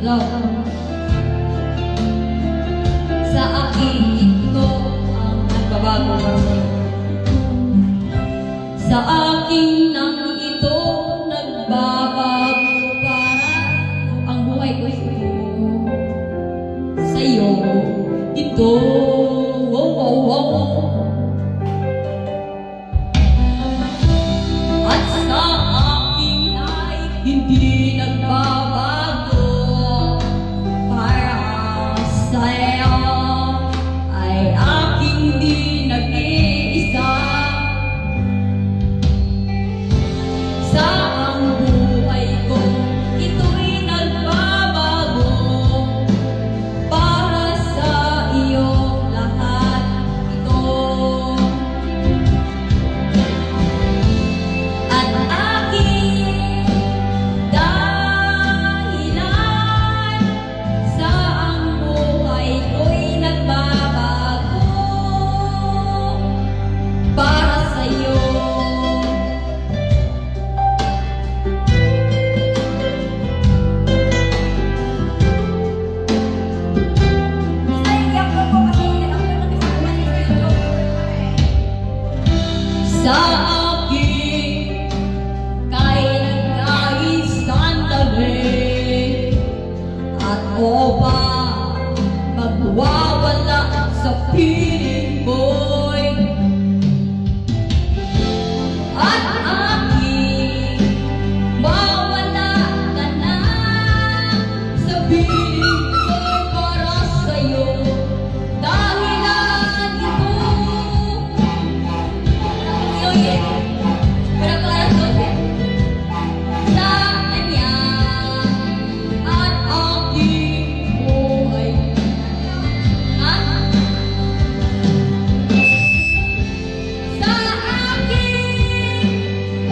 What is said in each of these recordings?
Sa akin ito ang nagbabago para sa'yo. Sa akin nang ito nagbabago para ang buhay ko sa'yo. Ito, wow, wow, wow. At sa akin ay hindi nagbabago para sa'yo ay aking di nag-iisa. Sa ang buhay ko, ito'y nagbabago para sa iyong lahat ito. At aking dahilan sa ang buhay ko'y nagbabago para sa iyo. Sa akin kay nagkais sandali at o ba magwawala sa piling mo'y at aking mawala ka na sa piling ko'y para sa'yo. Dahilan ito pero para sa'yo sa kanya at aking buhay. Sa aking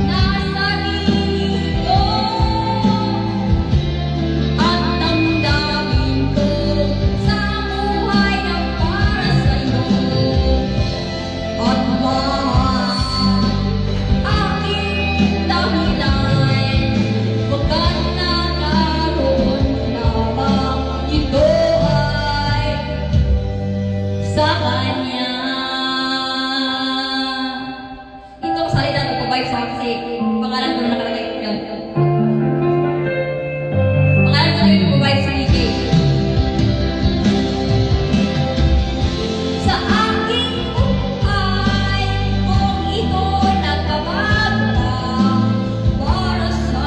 nasarili ko at damdamin ko sa buhay na para sa'yo. At aking dahilan, pagkat nagkaroon lamang ito ay sa kanya. Itong salita ko pabay sa kasi pangalan ko na nakalagay ko yan. Pangalan ko na yung pabay sa DJ. Sa aking buhay, kung ito nagbabago para sa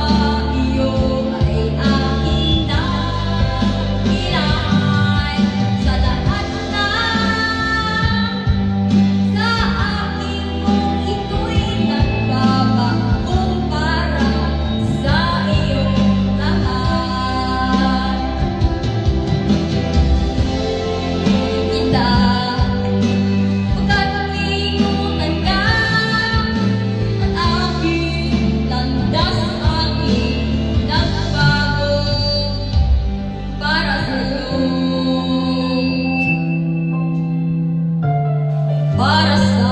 iyo ay aking dahilan sa lahat na sa akin kung ito'y nagbabago para sa iyo lahat. Kita pagkalingunan ka at aking landas aking nagbago para sa'yo. Para sa